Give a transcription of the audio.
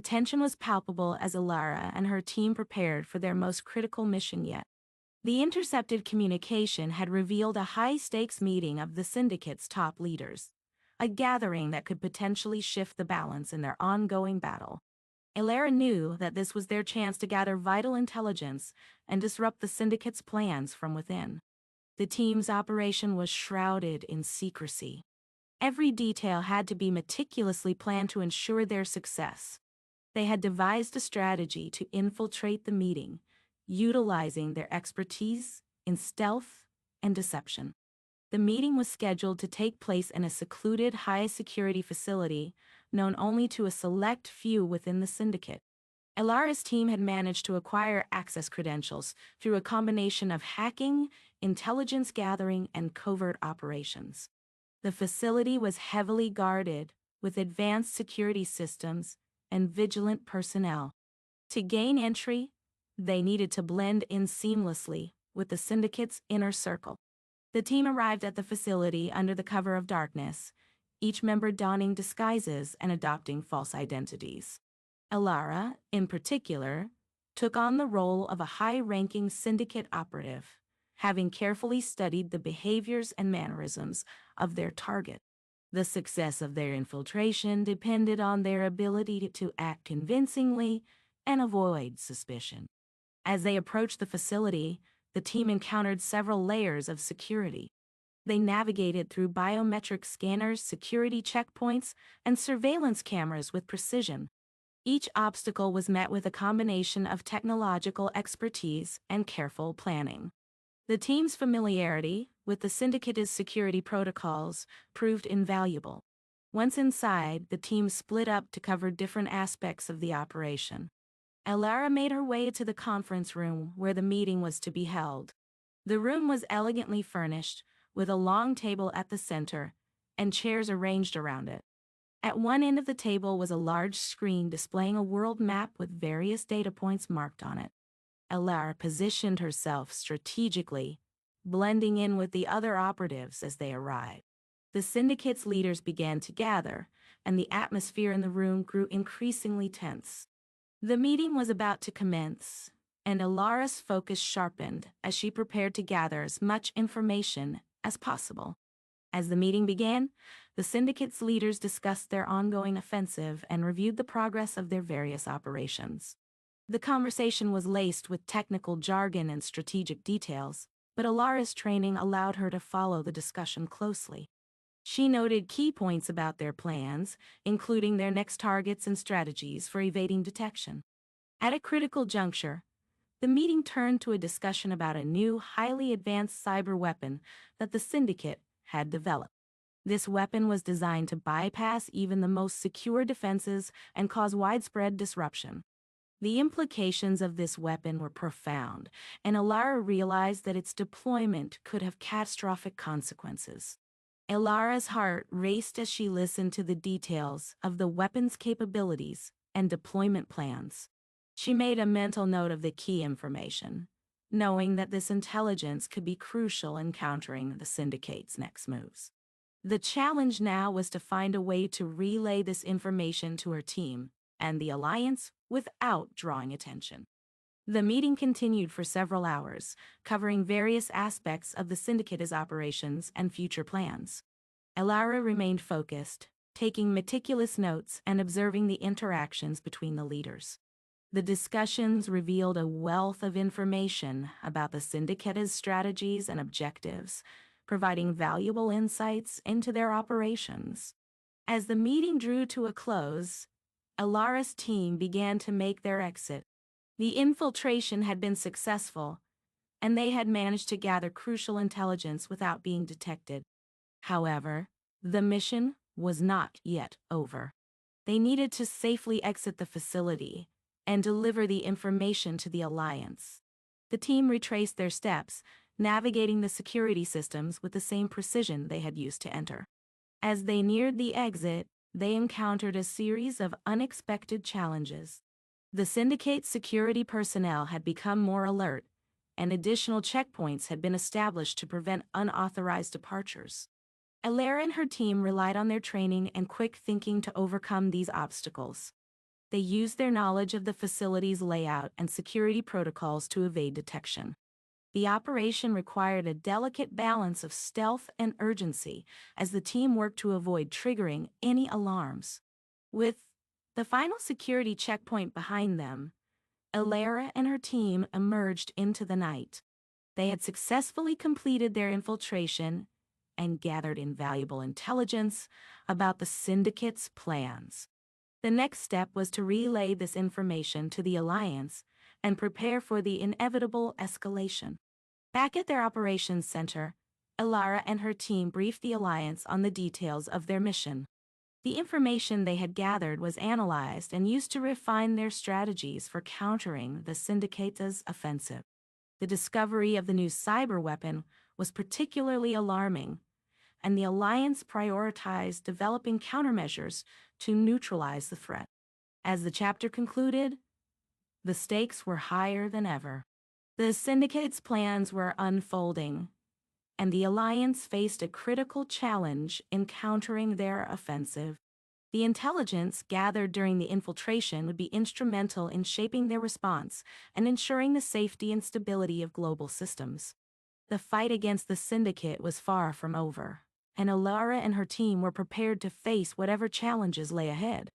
tension was palpable as Elara and her team prepared for their most critical mission yet. The intercepted communication had revealed a high-stakes meeting of the Syndicate's top leaders, a gathering that could potentially shift the balance in their ongoing battle. Elara knew that this was their chance to gather vital intelligence and disrupt the Syndicate's plans from within. The team's operation was shrouded in secrecy. Every detail had to be meticulously planned to ensure their success. They had devised a strategy to infiltrate the meeting, utilizing their expertise in stealth and deception. The meeting was scheduled to take place in a secluded high-security facility known only to a select few within the Syndicate. Elara's team had managed to acquire access credentials through a combination of hacking, intelligence gathering, and covert operations. The facility was heavily guarded, with advanced security systems and vigilant personnel. To gain entry, they needed to blend in seamlessly with the Syndicate's inner circle. The team arrived at the facility under the cover of darkness, each member donning disguises and adopting false identities. Elara, in particular, took on the role of a high-ranking Syndicate operative, having carefully studied the behaviors and mannerisms of their target. The success of their infiltration depended on their ability to act convincingly and avoid suspicion. As they approached the facility, the team encountered several layers of security. They navigated through biometric scanners, security checkpoints, and surveillance cameras with precision. Each obstacle was met with a combination of technological expertise and careful planning. The team's familiarity with the Syndicate's security protocols proved invaluable. Once inside, the team split up to cover different aspects of the operation. Elara made her way to the conference room where the meeting was to be held. The room was elegantly furnished, with a long table at the center and chairs arranged around it. At one end of the table was a large screen displaying a world map with various data points marked on it. Elara positioned herself strategically, blending in with the other operatives as they arrived. The Syndicate's leaders began to gather, and the atmosphere in the room grew increasingly tense. The meeting was about to commence, and Elara's focus sharpened as she prepared to gather as much information as possible. As the meeting began, the Syndicate's leaders discussed their ongoing offensive and reviewed the progress of their various operations. The conversation was laced with technical jargon and strategic details, but Elara's training allowed her to follow the discussion closely. She noted key points about their plans, including their next targets and strategies for evading detection. At a critical juncture, the meeting turned to a discussion about a new, highly advanced cyber weapon that the Syndicate had developed. This weapon was designed to bypass even the most secure defenses and cause widespread disruption. The implications of this weapon were profound, and Elara realized that its deployment could have catastrophic consequences. Elara's heart raced as she listened to the details of the weapon's capabilities and deployment plans. She made a mental note of the key information, knowing that this intelligence could be crucial in countering the Syndicate's next moves. The challenge now was to find a way to relay this information to her team and the Alliance without drawing attention. The meeting continued for several hours, covering various aspects of the Syndicate's operations and future plans. Elara remained focused, taking meticulous notes and observing the interactions between the leaders. The discussions revealed a wealth of information about the Syndicate's strategies and objectives, providing valuable insights into their operations. As the meeting drew to a close, Elara's team began to make their exit. The infiltration had been successful, and they had managed to gather crucial intelligence without being detected. However, the mission was not yet over. They needed to safely exit the facility and deliver the information to the Alliance. The team retraced their steps, navigating the security systems with the same precision they had used to enter. As they neared the exit, they encountered a series of unexpected challenges. The Syndicate's security personnel had become more alert, and additional checkpoints had been established to prevent unauthorized departures. Elara and her team relied on their training and quick thinking to overcome these obstacles. They used their knowledge of the facility's layout and security protocols to evade detection. The operation required a delicate balance of stealth and urgency as the team worked to avoid triggering any alarms. With the final security checkpoint behind them, Elara and her team emerged into the night. They had successfully completed their infiltration and gathered invaluable intelligence about the Syndicate's plans. The next step was to relay this information to the Alliance and prepare for the inevitable escalation. Back at their operations center, Elara and her team briefed the Alliance on the details of their mission. The information they had gathered was analyzed and used to refine their strategies for countering the Syndicate's offensive. The discovery of the new cyber weapon was particularly alarming, and the Alliance prioritized developing countermeasures to neutralize the threat. As the chapter concluded, the stakes were higher than ever. The Syndicate's plans were unfolding, and the Alliance faced a critical challenge in countering their offensive. The intelligence gathered during the infiltration would be instrumental in shaping their response and ensuring the safety and stability of global systems. The fight against the Syndicate was far from over, and Elara and her team were prepared to face whatever challenges lay ahead.